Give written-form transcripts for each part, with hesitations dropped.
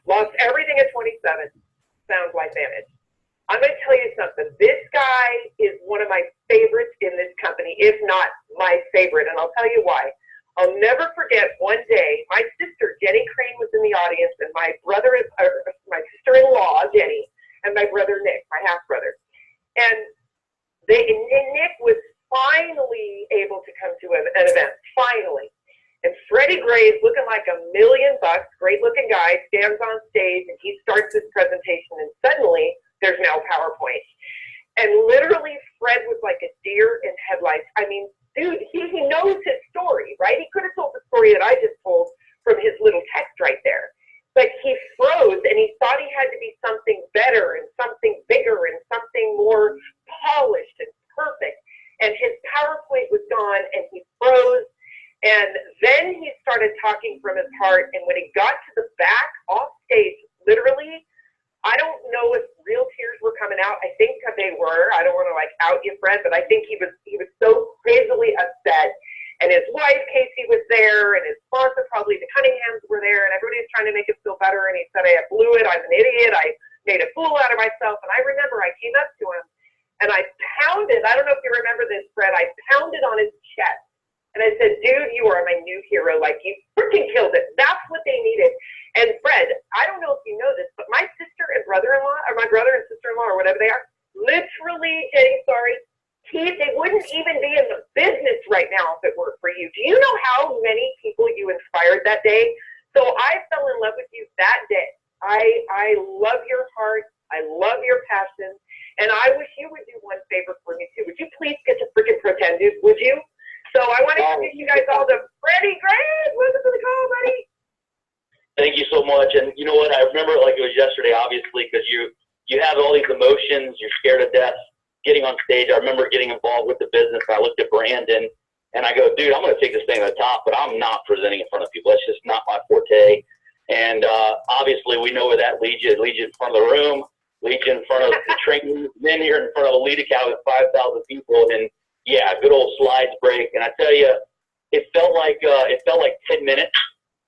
Lost everything at 27. Sounds like damage. I'm going to tell you something. This guy is one of my favorites in this company, if not my favorite, and I'll tell you why. I'll never forget one day, my sister, Jenny Crane, was in the audience, and my sister-in-law, Jenny, and my brother, Nick, my half-brother. And Nick was finally able to come to an event, finally. And Freddie Gray's looking like $1 million, great-looking guy, stands on stage, and he starts his presentation, and suddenly there's now PowerPoint. And literally, Fred was like a deer in headlights. I mean, dude, he knows his story, right? He could have told the story that I just told from his little text right there. But he froze, and he thought he had to be something better and something bigger and something more polished and perfect. And his PowerPoint was gone, and he froze. And then he started talking from his heart. And when he got to the back off stage, literally, I don't know if real tears were coming out. I think they were. I don't want to like out you, Fred, but I think he was so crazily upset. And his wife, Casey, was there, and his sponsor, probably the Cunninghams, were there, and everybody was trying to make him feel better. And he said, I blew it. I'm an idiot. I made a fool out of myself. And I remember I came up to him, and I pounded. I don't know if you remember this, Fred. I pounded on his chest. And I said, dude, you are my new hero. Like, you freaking killed it. That's what they needed. And Fred, I don't know if you know this, but my sister and brother-in-law, or my brother and sister-in-law, or whatever they are, literally, Jenny, sorry, they wouldn't even be in the business right now if it weren't for you. Do you know how many people you inspired that day? So I fell in love with you that day. I love your heart. I love your passion. And I wish you would do one favor for me, too. Would you please get to freaking pretend, dude? Would you? So I want to introduce you guys all to Freddie Gray. Welcome to the call, buddy. Thank you so much. And you know what? I remember it like it was yesterday, obviously, because you have all these emotions. You're scared to death getting on stage. I remember getting involved with the business. I looked at Brandon, and I go, dude, I'm going to take this thing to the top, but I'm not presenting in front of people. That's just not my forte. And obviously, we know where that leads you. It leads you in front of the room, leads you in front of the training. Then you're in front of a lead account with 5,000 people, and yeah, good old slides break. And I tell you, it felt like 10 minutes,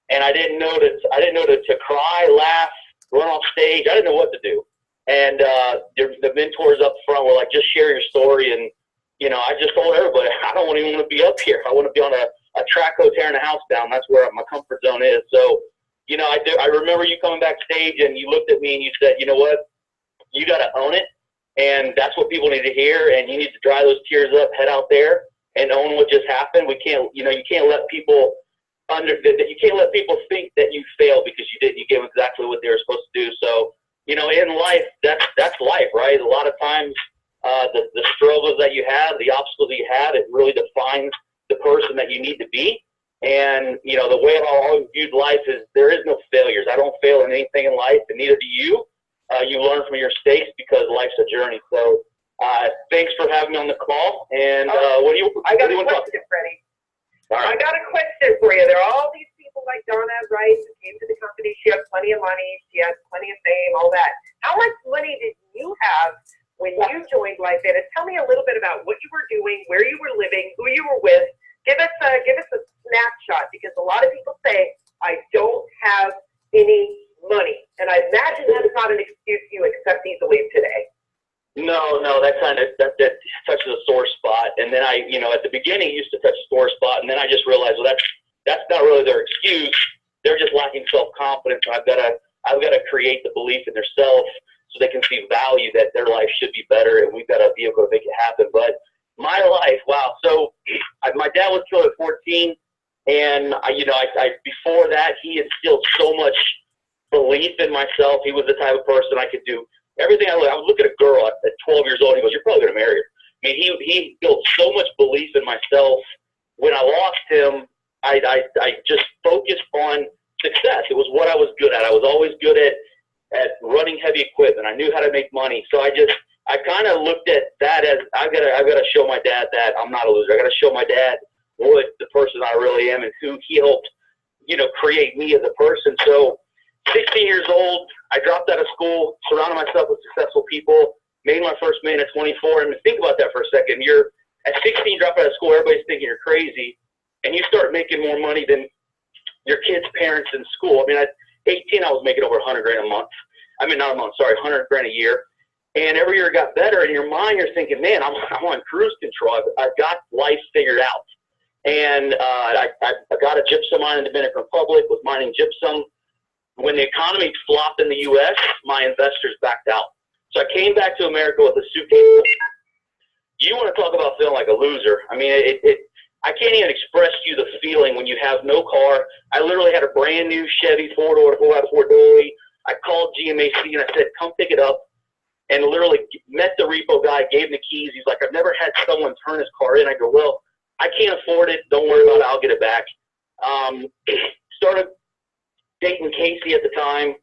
and I didn't know to cry, laugh, run off stage. I didn't know what to do. And the mentors up front were like, just share your story. And you know, I just told everybody, I don't even want to be up here. I want to be on a track hoe tearing the house down. That's where my comfort zone is. So, you know, I remember you coming backstage and you looked at me and you said, you know what, you got to own it. And that's what people need to hear. And you need to dry those tears up, head out there and own what just happened. We can't, you know, you can't let people think that you failed because you didn't. You gave them exactly what they were supposed to do. So, you know, in life, that's life, right? A lot of times, the struggles that you have, the obstacles that you have, it really defines the person that you need to be. And, you know, the way I've always viewed life is there is no failures. I don't fail in anything in life, and neither do you. You learn from your mistakes because life's a journey. So thanks for having me on the call. And what do you want to talk about? Freddie. All right. I got a question for you. There are all these people like Donna Rice who came to the company. She has plenty of money. She has plenty of fame, all that. How much money did you have when you joined Life Vantage? Tell me a little bit about what you were doing, where you were living, who you were with. Give us a snapshot, because a lot of people say, I don't have any money. And I imagine that's not an excuse you accept easily today. No, that touches a sore spot. And then I, you know, at the beginning used to touch a sore spot, and then I just realized, well, that's not really their excuse. They're just lacking self-confidence. I've got to create the belief in themselves so they can see value that their life should be better, and we've got a vehicle to make it happen. But my life, wow. So my dad was killed at 14, and I before that, he instilled so much belief in myself. He was the type of person I could do everything. I would look at a girl at 12 years old. He goes, "You're probably going to marry her." I mean, he built so much belief in myself. When I lost him, I just focused on success. It was what I was good at. I was always good at running heavy equipment. I knew how to make money. So I kind of looked at that as I've got to show my dad that I'm not a loser. I got to show my dad what the person I really am and who he helped, you know, create me as a person. So 16 years old, I dropped out of school, surrounded myself with successful people, made my first million at 24. And think about that for a second. You're at 16, drop out of school, everybody's thinking you're crazy, and you start making more money than your kids' parents in school. I mean, 18, I was making over 100 grand a month. I mean, not a month, sorry, 100 grand a year. And every year it got better. In your mind, you're thinking, man, I'm on cruise control. I've got life figured out. And I got a gypsum mine in the Dominican Republic, was mining gypsum. When the economy flopped in the U.S., my investors backed out. So I came back to America with a suitcase. You want to talk about feeling like a loser. I mean, I can't even express to you the feeling when you have no car. I literally had a brand new Chevy 4-door, 4x4 dolly. I called GMAC and I said, come pick it up. And literally met the repo guy, gave him the keys. He's like, I've never had someone turn his car in. I go, well, I can't afford it. Don't worry about it. I'll get it back. Started dating Casey at the time.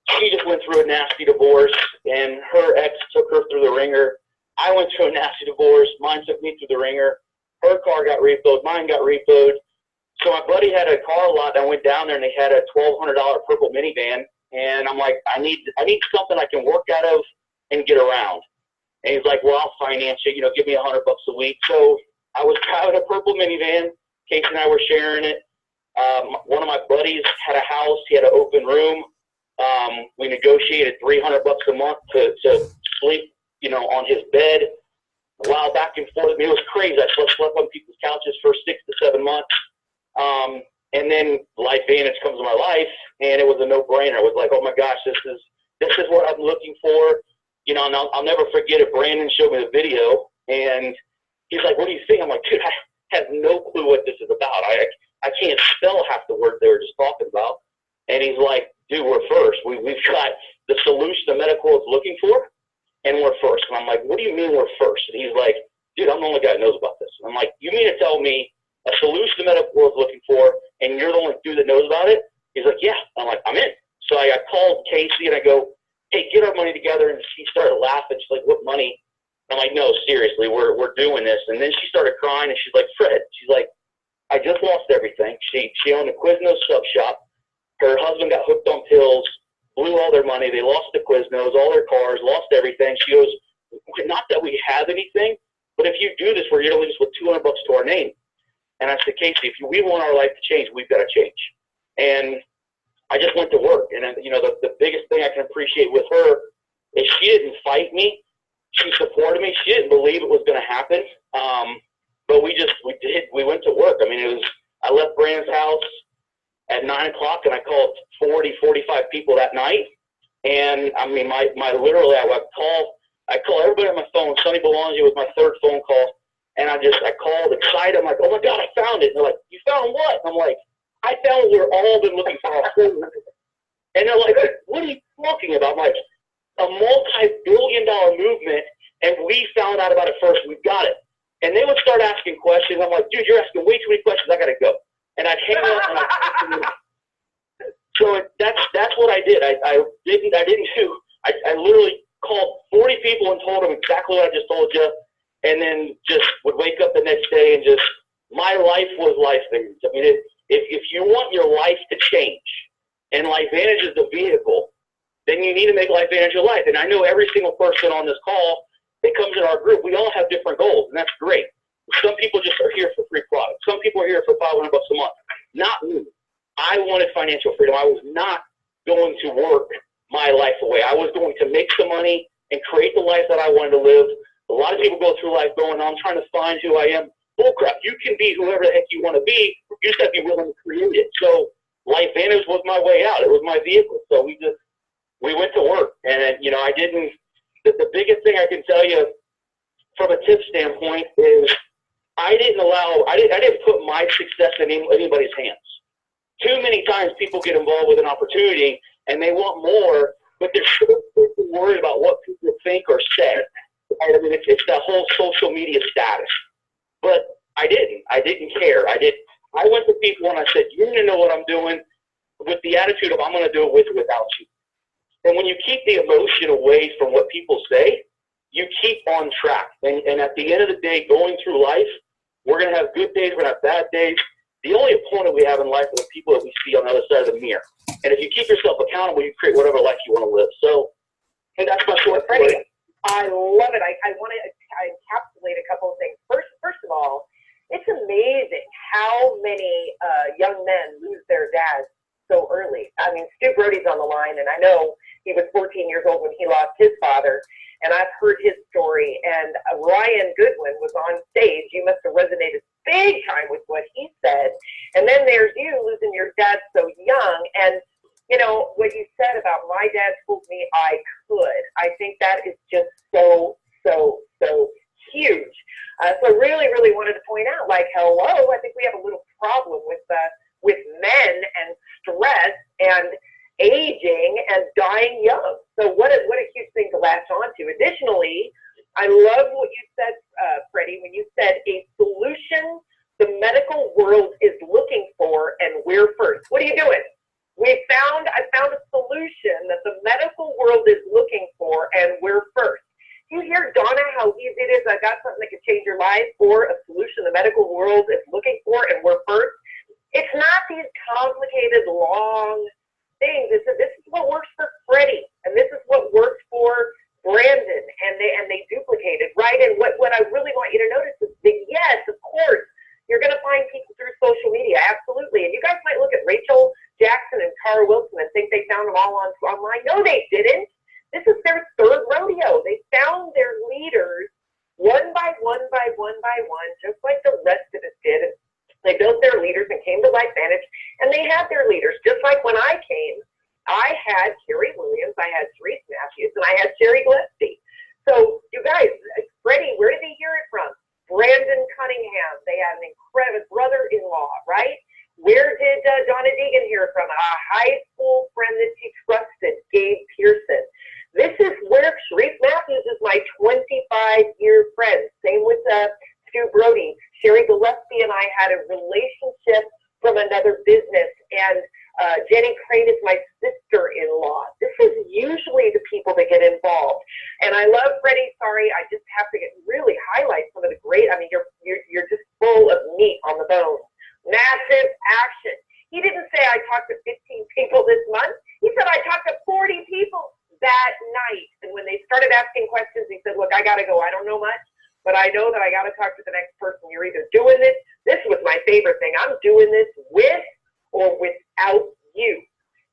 She just went through a nasty divorce, and her ex took her through the ringer. I went through a nasty divorce. Mine took me through the ringer. Her car got repoed. Mine got repoed. So my buddy had a car lot. I went down there, and they had a $1,200 purple minivan. And I'm like, I need something I can work out of and get around. And he's like, well, I'll finance you. Give me $100 a week. So I was driving a purple minivan. Casey and I were sharing it. One of my buddies had a house. He had an open room. We negotiated $300 a month to sleep, on his bed. A while back and forth. I mean, it was crazy. I slept on people's couches for 6 to 7 months. And then LifeVantage comes to my life, and it was a no-brainer. It was like, oh my gosh, this is what I'm looking for. And I'll never forget it. Brandon showed me the video, and he's like, what do you think? I'm like, dude, I have no clue what this is about. I can't spell half the words they were just talking about. And he's like, dude, we're first. We've got the solution the medical is looking for, and we're first. And I'm like, what do you mean we're first? And he's like, dude, I'm the only guy who knows about this. And I'm like, you mean to tell me a solution the medical world is looking for, and you're the only dude that knows about it? He's like, yeah. I'm like, I'm in. So I called Casey, and I go, hey, get our money together. And she started laughing. She's like, what money? I'm like, no, seriously, we're doing this. And then she started crying, and she's like, Fred, she's like, I just lost everything. She owned a Quiznos sub shop. Her husband got hooked on pills, blew all their money. They lost the Quiznos, all their cars, lost everything. She goes, not that we have anything, but if you do this, we're going to leave us with $200 to our name. And I said, Casey, if we want our life to change, we've got to change. And I just went to work. And, the biggest thing I can appreciate with her is she didn't fight me. She supported me. She didn't believe it was going to happen. But we went to work. I mean, I left Brandon's house at 9 o'clock, and I called 40, 45 people that night. And I mean, literally, I call everybody on my phone. Sonny Belongia was my third phone call. And I called excited. I'm like, oh my God, I found it. And they're like, you found what? And I'm like, I found what we're all been looking for. And they're like, what are you talking about? I'm like, a multi-billion-dollar movement, and we found out about it first. We've got it. And they would start asking questions. I'm like, dude, you're asking way too many questions. I got to go. And I'd hang up. And so that's what I did. I literally called 40 people and told them exactly what I just told you, and then just would wake up the next day and just, my life was LifeVantage. I mean, if you want your life to change, and LifeVantage is the vehicle, then you need to make LifeVantage your life. And I know every single person on this call that comes in our group, we all have different goals, and that's great. Some people just are here for free products. Some people are here for $500 a month. Not me. I wanted financial freedom. I was not going to work my life away. I was going to make some money and create the life that I wanted to live. A lot of people go through life going, I'm trying to find who I am. Bullcrap. You can be whoever the heck you want to be. You just have to be willing to create it. So LifeVantage was my way out. It was my vehicle. So we went to work. And, I didn't, the biggest thing I can tell you from a tip standpoint is I didn't put my success in anybody's hands. Too many times people get involved with an opportunity and they want more, but they're so worried about what people think or say. Right? I mean, it's that whole social media status. But I didn't care. I went to people and I said, you need to know what I'm doing, with the attitude of I'm going to do it with or without you. And when you keep the emotion away from what people say, you keep on track. And at the end of the day, going through life, we're going to have good days, we're going to have bad days. The only opponent we have in life are the people that we see on the other side of the mirror. And if you keep yourself accountable, you create whatever life you want to live. So, and that's my short story. I love it. I want to encapsulate a couple of things. First of all, it's amazing how many young men lose their dads so early. I mean, Stu Brody's on the line, and I know he was 14 years old when he lost his father, and I've heard his story. And Ryan Goodwin was on stage. You must have resonated big time with what he said. And then there's you losing your dad so young. And, you know, what you said about my dad told me I could. I think that is just so huge. So I really wanted to point out, like, hello, I think we have a little problem with men and stress and aging and dying young. So what a huge thing to latch on to. Additionally, I love what you said, Freddie, when you said a solution the medical world is looking for, and we're first. What are you doing? I found a solution that the medical world is looking for, and we're first. Do you hear, Donna, how easy it is? I got something that could change your life, or a solution the medical world is looking for, and we're first. It's not these complicated, long things. This is what works for Freddie, and this is what works for Brandon, and they duplicated, right? And what I really want you to notice is that, yes, of course, you're going to find people through social media, absolutely. And you guys might look at Rachel Jackson and Tara Wilson and think they found them all online. No, they didn't. This is their third rodeo. They found their leaders one by one, just like the rest of us did. They built their leaders and came to LifeVantage, and they had their leaders. Just like when I came, I had Carrie Williams, I had Therese Matthews, and I had Sherry Gillespie. So, you guys, Freddie, where did they hear it from? Brandon Cunningham. They had an incredible brother-in-law, right? Where did Donna Deegan hear it from? A high school friend that she trusted, Gabe Pearson. This is where Therese Matthews is my 25-year friend. Same with Stu Brody. Sherry Gillespie and I had a relationship from another business, and Jenny Crane is my sister-in-law. This is usually the people that get involved. And I love Freddie. Sorry, I just have to really highlight some of the great. I mean, you're just full of meat on the bone. Massive action. He didn't say I talked to 15 people this month. He said I talked to 40 people that night. And when they started asking questions, he said, look, I got to go. I don't know much, but I know that I got to talk to the next person. You're either doing this. This was my favorite thing. I'm doing this with or without you.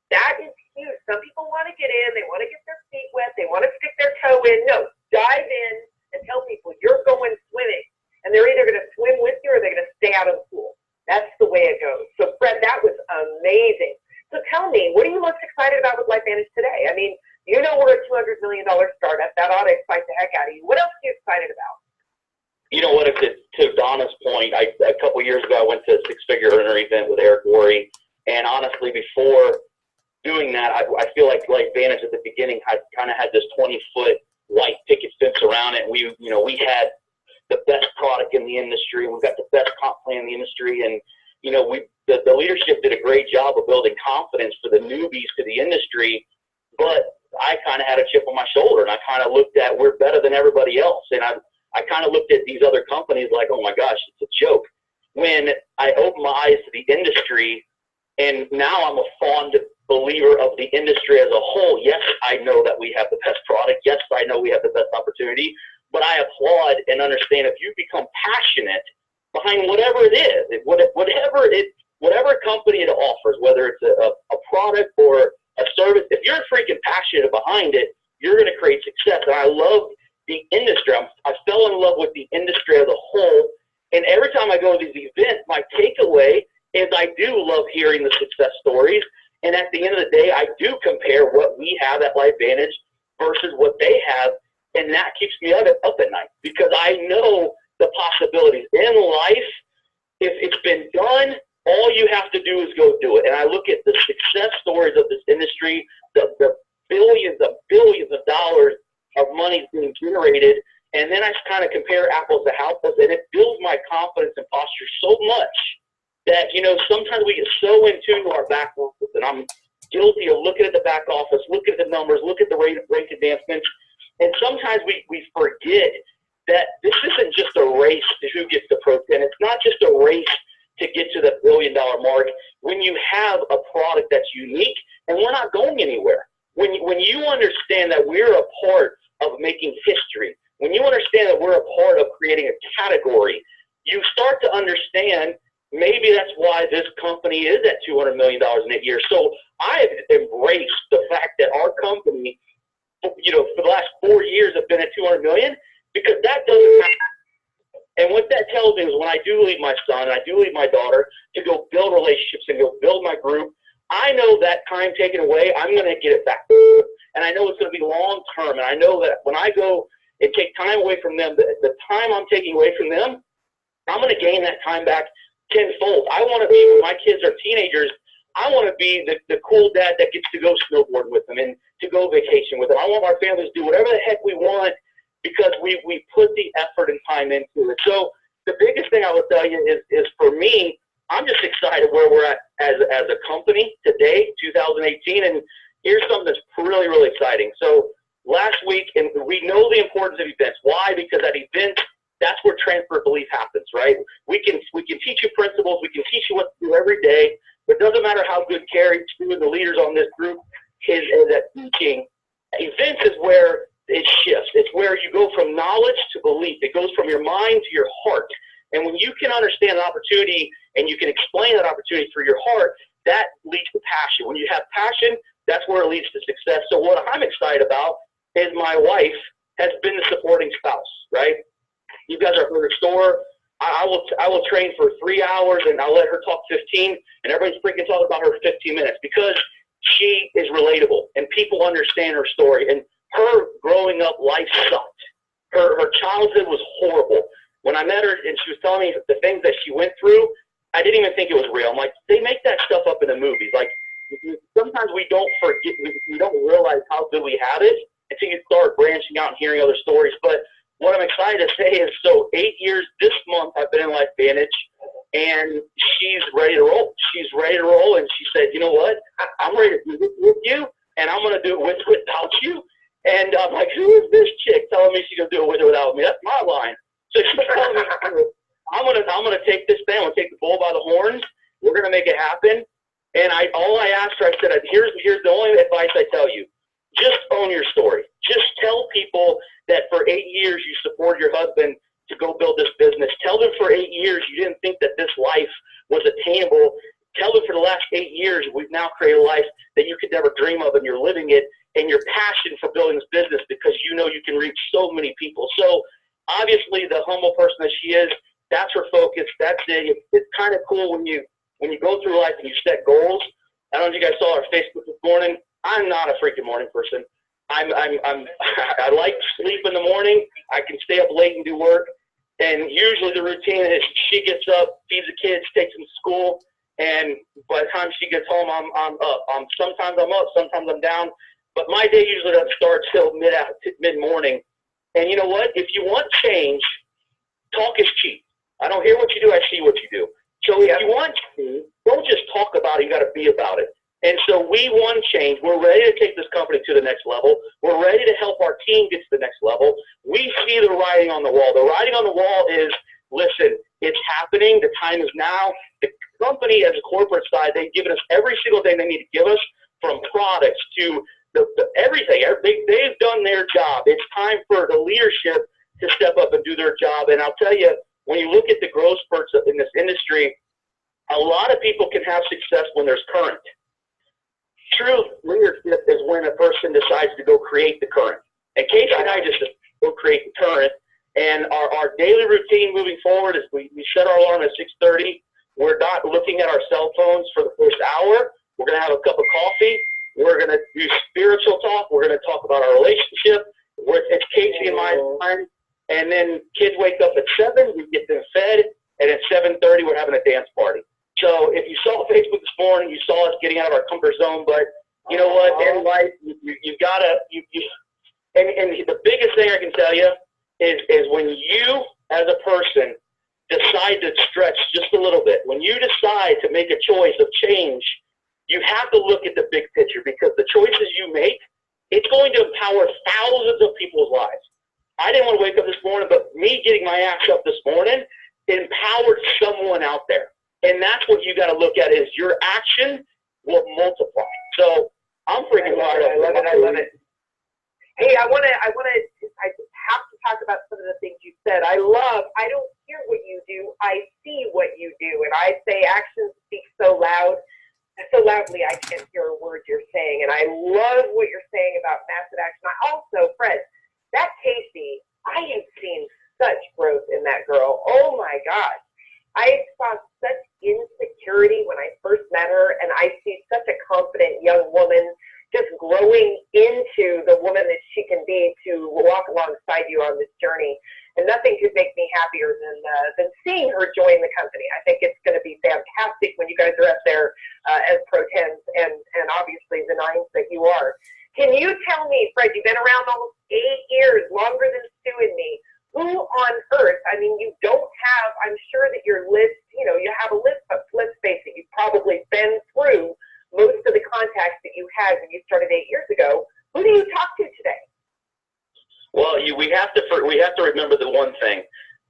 That is huge. Some people want to get in. They want to get their feet wet. They want to stick their toe in. No, dive in and tell people you're going swimming. And they're either going to swim with you or they're going to stay out of the pool. That's the way it goes. So, Fred, that was amazing. So tell me, what are you most excited about with LifeVantage today? I mean, you know we're a $200 million startup. That ought to excite the heck out of you. What else are you excited about? You know what, to Donna's point, a couple years ago, I went to a six-figure earner event with Eric Worre, and honestly, before doing that, I feel like LifeVantage at the beginning kind of had this 20-foot white picket fence around it. We had the best product in the industry, and we've got the best comp plan in the industry, and the leadership did a great job of building confidence for the newbies to the industry, but I kind of had a chip on my shoulder, and I kind of looked at we're better than everybody else, and I kind of looked at these other companies like, oh my gosh, it's a joke. When I opened my eyes to the industry, and now I'm a fond believer of the industry as a whole. Yes, I know that we have the best product. Yes, I know we have the best opportunity, but I applaud and understand if you become passionate behind whatever it is, whatever company it offers, whether it's a product or a service, if you're freaking passionate behind it, you're going to create success. And I love the industry. I fell in love with the industry as a whole. And every time I go to these events, my takeaway is I do love hearing the success stories. And at the end of the day, I do compare what we have at LifeVantage versus what they have. And that keeps me up at night because I know the possibilities in life. If it's been done, all you have to do is go do it. And I look at the success stories of this industry, the billions of dollars of money being generated, and then I kind of compare apples to apples, and it builds my confidence and posture so much that, sometimes we get so in tune to our back office, and I'm guilty of looking at the back office, looking at the numbers, look at the rate advancements, and sometimes we forget that this isn't just a race to who gets the Pro 10. It's not just a race to get to the $1 billion mark. When you have a product that's unique, and we're not going anywhere, when you understand that we're a part of making history, when you understand that we're a part of creating a category, you start to understand maybe that's why this company is at $200 million in a year. So I have embraced the fact that our company, you know, for the last 4 years have been at 200 million, because that doesn't happen. And what that tells me is when I do leave my son and I do leave my daughter to go build relationships and go build my group, I know that time taken away, I'm going to get it back. And I know it's going to be long term. And I know that when I go and take time away from them, the time I'm taking away from them, I'm going to gain that time back tenfold. I want to be, when my kids are teenagers, I want to be the cool dad that gets to go snowboard with them and to go vacation with them. I want our families to do whatever the heck we want because we put the effort and time into it. So the biggest thing I will tell you is for me, I'm just excited where we're at as a company today, 2018. And here's something that's really, really exciting. So last week, and we know the importance of events. Why? Because at events, that's where transfer of belief happens, right? We can teach you principles. We can teach you what to do every day. But it doesn't matter how good Carrie, Stu, and the leaders on this group is at teaching. Events is where it shifts. It's where you go from knowledge to belief. It goes from your mind to your heart. And when you can understand an opportunity and you can explain that opportunity through your heart, that leads to passion. When you have passion, that's where it leads to success. So what I'm excited about is my wife has been the supporting spouse, right? You guys are her store. I will train for 3 hours and I'll let her talk 15, and everybody's freaking talking about her for 15 minutes because she is relatable and people understand her story. And her growing up life sucked. Her childhood was horrible. When I met her and she was telling me the things that she went through, I didn't even think it was real. I'm like, they make that stuff up in the movies. Like, sometimes we don't forget, we don't realize how good we have it until you start branching out and hearing other stories. But what I'm excited to say is, so 8 years this month I've been in LifeVantage, and she's ready to roll. She's ready to roll, and she said, you know what? I'm ready to do this with you, and I'm going to do it without you. And I'm like, who is this chick telling me she's going to do it with or without me? That's my line. So she's telling me, I'm gonna take this thing. I'm gonna take the bull by the horns. We're gonna make it happen. And all I asked her, I said, here's the only advice I tell you: just own your story. Just tell people that for 8 years you supported your husband to go build this business. Tell them for 8 years you didn't think that this life was attainable. Tell them for the last 8 years we've now created a life that you could never dream of, and you're living it. And your passion for building this business because you know you can reach so many people. So obviously, the humble person that she is, that's her focus. That's it. It's kind of cool when you go through life and you set goals. I don't know if you guys saw our Facebook this morning. I'm not a freaking morning person. I like sleep in the morning. I can stay up late and do work. And usually the routine is she gets up, feeds the kids, takes them to school, and by the time she gets home, I'm up. Sometimes I'm up, sometimes I'm down. But my day usually doesn't start till mid-morning. And you know what? If you want change, talk is cheap. I don't hear what you do, I see what you do. So if you want change, don't just talk about it, you got to be about it. And so we want change. We're ready to take this company to the next level. We're ready to help our team get to the next level. We see the writing on the wall. The writing on the wall is, listen, it's happening. The time is now. The company as a corporate side, they've given us every single thing they need to give us, from products to everything. They've done their job. It's time for the leadership to step up and do their job. And I'll tell you, when you look at the growth spurts in this industry, a lot of people can have success when there's current. True leadership is when a person decides to go create the current. And Casey and I just go create the current. And our daily routine moving forward is we set our alarm at 6:30. We're not looking at our cell phones for the first hour. We're going to have a cup of coffee. We're going to do spiritual talk. We're going to talk about our relationship. It's Casey and my time. And then kids wake up at 7. We get them fed. And at 7:30, we're having a dance party. So if you saw Facebook this morning, you saw us getting out of our comfort zone. But you know what? In life, you've got to and the biggest thing I can tell you is when you, as a person, decide to stretch just a little bit, when you decide to make a choice of change, you have to look at the big picture, because the choices you make, it's going to empower thousands of people's lives. I didn't want to wake up this morning, but me getting my ass up this morning empowered someone out there. And that's what you got to look at, is your action will multiply. So I'm freaking fired up. I love it. Hey, I have to talk about some of the things you said. I don't hear hear what you do, I see what you do. And I say actions speak so loudly I can't hear a word you're saying. And I love what you're saying about massive action. I also, Fred, that Casey, I have seen such growth in that girl. Oh my gosh. I saw such insecurity when I first met her, and I see such a confident young woman just growing into the woman that she can be to walk alongside you on this journey. And nothing could make me happier than seeing her join the company. I think it's going to be fantastic when you guys are up there as Pro 10s and obviously the 9s that you are. Can you tell me, Fred, you've been around almost 8 years, longer than Stu and me. Who on earth, I mean, you don't have, I'm sure that your list, you have a list, but let's face it, you've probably been through most of the contacts that you had when you started 8 years ago. Who do you talk to today? Well, we have to remember the one thing.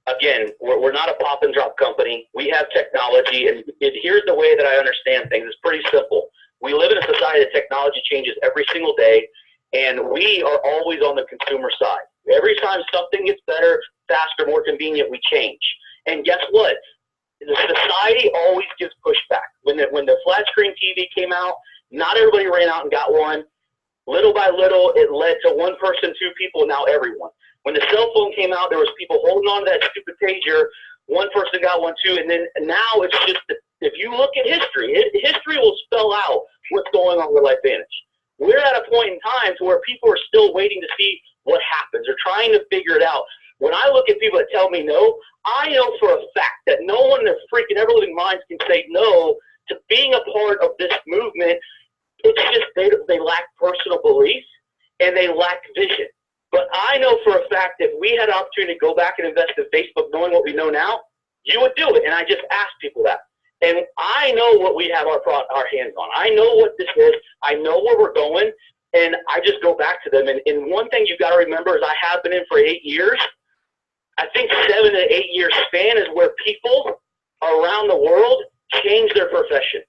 Again, we're not a pop and drop company. We have technology, and here's the way that I understand things. It's pretty simple. We live in a society that technology changes every single day, and we are always on the consumer side. Every time something gets better, faster, more convenient, we change. And guess what? The society always gives pushback. When the flat screen TV came out, not everybody ran out and got one. Little by little, it led to one person, two people, now everyone. When the cell phone came out, there was people holding on to that stupid pager. One person got one too, and then now it's just, if you look at history, history will spell out what's going on with LifeVantage. We're at a point in time to where people are still waiting to see what happens. They're trying to figure it out. When I look at people that tell me no, I know for a fact that no one in their freaking ever-living minds can say no to being a part of this movement. It's just they lack personal belief and they lack vision. But I know for a fact that if we had an opportunity to go back and invest in Facebook knowing what we know now, you would do it. And I just ask people that. And I know what we have our hands on. I know what this is. I know where we're going. And I just go back to them. And one thing you've got to remember is I have been in for 8 years. I think 7 to 8 year span is where people around the world change their profession.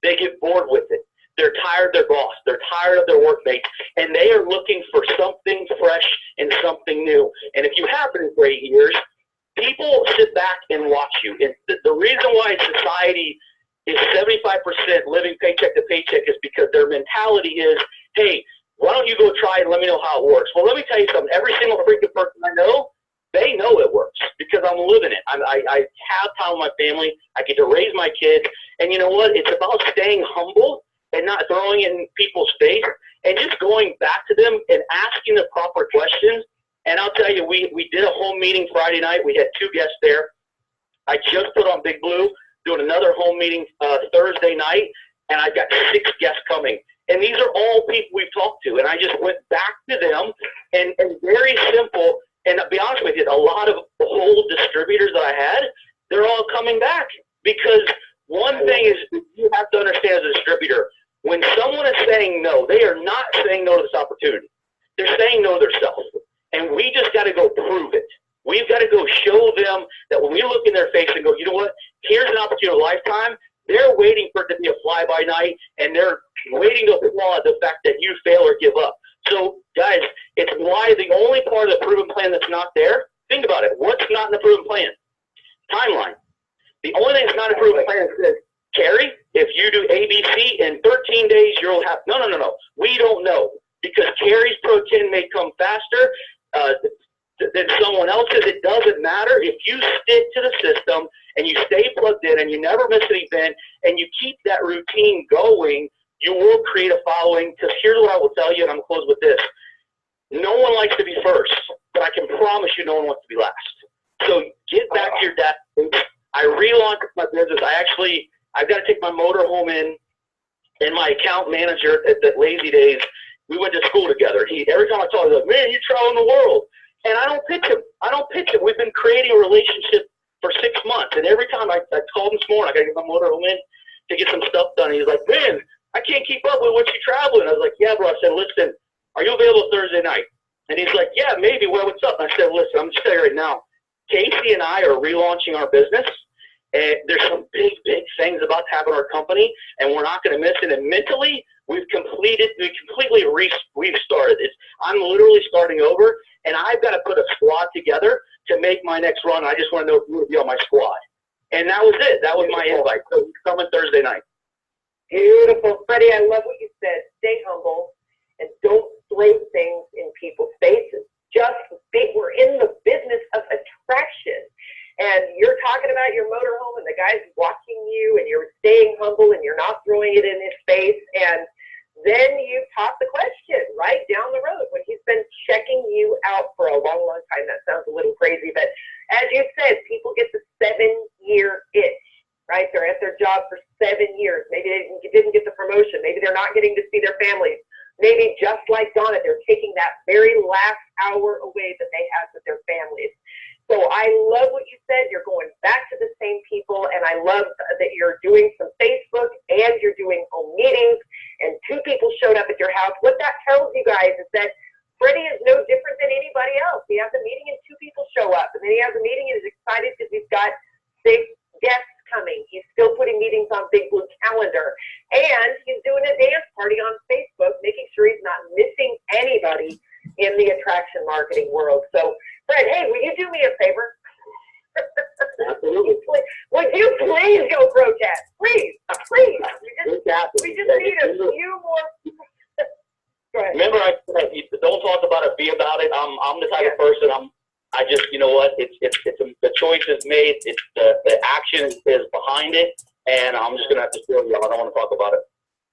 They get bored with it. They're tired of their boss. They're tired of their workmates. And they are looking for something fresh and something new. And if you have been for 8 years, people sit back and watch you. And the reason why society is 75% living paycheck to paycheck is because their mentality is, hey, why don't you go try and let me know how it works? Well, let me tell you something. Every single freaking person I know, they know it works because I'm living it. I have time with my family. I get to raise my kids. And you know what? It's about staying humble and not throwing it in people's face and just going back to them and asking the proper questions. And I'll tell you, we did a home meeting Friday night. We had 2 guests there. I just put on Big Blue, doing another home meeting Thursday night, and I've got 6 guests coming. And these are all people we've talked to. And I just went back to them and very simple. And to be honest with you, a lot of old distributors that I had, they're all coming back. Because one thing is you have to understand as a distributor, when someone is saying no, they are not saying no to this opportunity. They're saying no to themselves. And we just got to go prove it. We've got to go show them that when we look in their face and go, you know what, here's an opportunity of a lifetime, they're waiting for it to be a fly-by-night, and they're waiting to applaud the fact that you fail or give up. So, guys, it's why the only part of the proven plan that's not there, think about it. What's not in the proven plan? Timeline. The only thing that's not in the proven plan is, Carrie, if you do ABC in 13 days, you'll have – no. We don't know because Carrie's Pro 10 may come faster than someone else's. It doesn't matter. If you stick to the system and you stay plugged in and you never miss an event and you keep that routine going, you will create a following. Because here's what I will tell you, and I'm going to close with this. No one likes to be first, but I can promise you no one wants to be last. So get back to your desk. I relaunched my business. I've got to take my motorhome in, and my account manager at the Lazy Days, we went to school together. Every time I talk, he's like, man, you're traveling the world. And I don't pitch him. We've been creating a relationship for 6 months. And every time I called him this morning, I got to get my motorhome in to get some stuff done. He's like, man, I can't keep up with what you're traveling. I was like, yeah, bro. I said, listen, are you available Thursday night? And he's like, yeah, maybe. Well, what's up? And I said, listen, I'm just telling you right now, Casey and I are relaunching our business. And there's some big, big things about to happen in our company, and we're not going to miss it. And mentally, we've restarted. I'm literally starting over, and I've got to put a squad together to make my next run. I just want to know if you want to be on my squad. And that was it. That was my invite. So coming Thursday night. Beautiful. Freddie, I love what you said. Stay humble and don't throw things in people's faces. We're in the business of attraction. And you're talking about your motorhome and the guy's watching you and you're staying humble and you're not throwing it in his face. And then you pop the question right down the road when he's been checking you out for a long, long time. That sounds a little crazy, but as you said, people get the 7-year itch, right? They're at their job for 7 years. Maybe they didn't get the promotion. Maybe they're not getting to see their families. Maybe just like Donna, they're taking that very last hour away that they had with their families. So I love what you said. You're going back to the same people, and I love that you're doing some Facebook and you're doing home meetings, and 2 people showed up at your house. What that tells you guys is that Freddie is no different than anybody else. He has a meeting and 2 people show up, and then he has a meeting and is excited because he's got 6 guests coming. He's still putting meetings on Big Blue Calendar, and he's doing a dance party on Facebook, making sure he's not missing anybody in the attraction marketing world. So, Fred, hey, will you do me a favor? Absolutely. Would you please go protest? Please, please. We just need a few more. Go ahead. Remember, I said, don't talk about it, be about it. I'm the type of person. I just, you know what? The choice is made. It's the action is behind it, and I'm just gonna have to show you. I don't want to talk about it.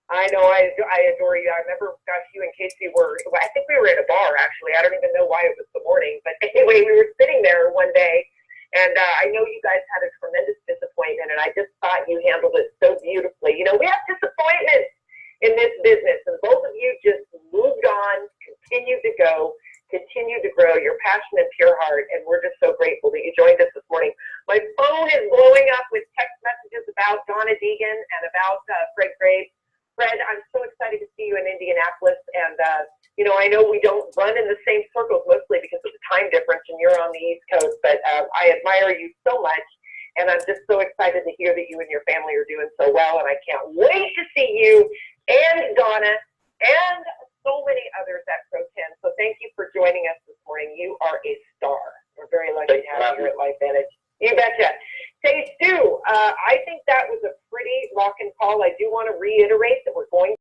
I know. I adore you. I remember, gosh, you and Casey I think we were at a bar, actually. I don't even know why it was the morning. But anyway, we were sitting there one day, and I know you guys had a tremendous disappointment, and I just thought you handled it so beautifully. You know, we have disappointments in this business, and both of you just moved on, continued to go, continued to grow your passion and pure heart, and we're just so grateful that you joined us this morning. My phone is blowing up with text messages about Donna Deegan and about Fred Graves. Fred, I'm so excited to see you in Indianapolis, and you know, I know we don't run in the same circles mostly because of the time difference, and you're on the East Coast, but I admire you so much, and I'm just so excited to hear that you and your family are doing so well, and I can't wait to see you and Donna and so many others at Pro 10. So thank you for joining us this morning. You are a star. We're very lucky to have you here at LifeVantage. You betcha. Say, Stu, I think that was a pretty rockin' call. I do want to reiterate that we're going